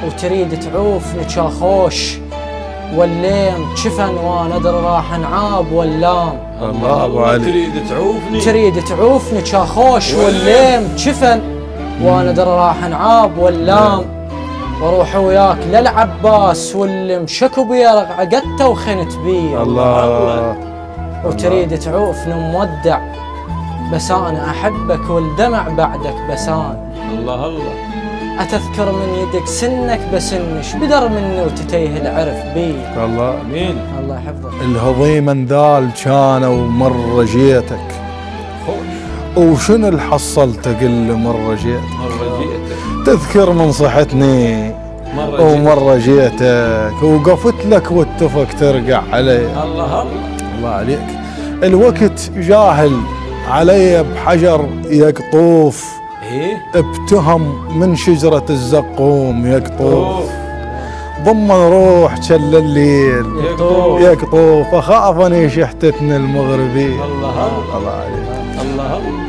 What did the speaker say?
وتريد تعوفني شاخوش والليم جفن وانا ادري راح انعاب واللام. الله ابو علي. تريد تعوفني شاخوش والليم جفن وانا ادري راح انعاب واللام. واروح وياك للعباس واللي مشكوا بيرق عقدته وخنت بيه. الله. وتريد تعوفني مودع بس انا احبك والدمع بعدك بسان. الله الله. أتذكر من يدك سنك بسنش بدر مني وتتيه العرف بي. الله. مين؟ الله يحفظك. الهضيم انذال كان ومر جيتك وشنو اللي حصلته قل مرة جيتك. تذكر من صحتني ومرة جيتك وقفت لك واتفق ترقع علي. الله الله. الله عليك. الوقت جاهل علي بحجر يقطوف ابتهم من شجرة الزقوم يقطوف ضمن روح شل الليل يقطوف أخاف أني شحتتني المغربي. الله الله عليك. الله الله.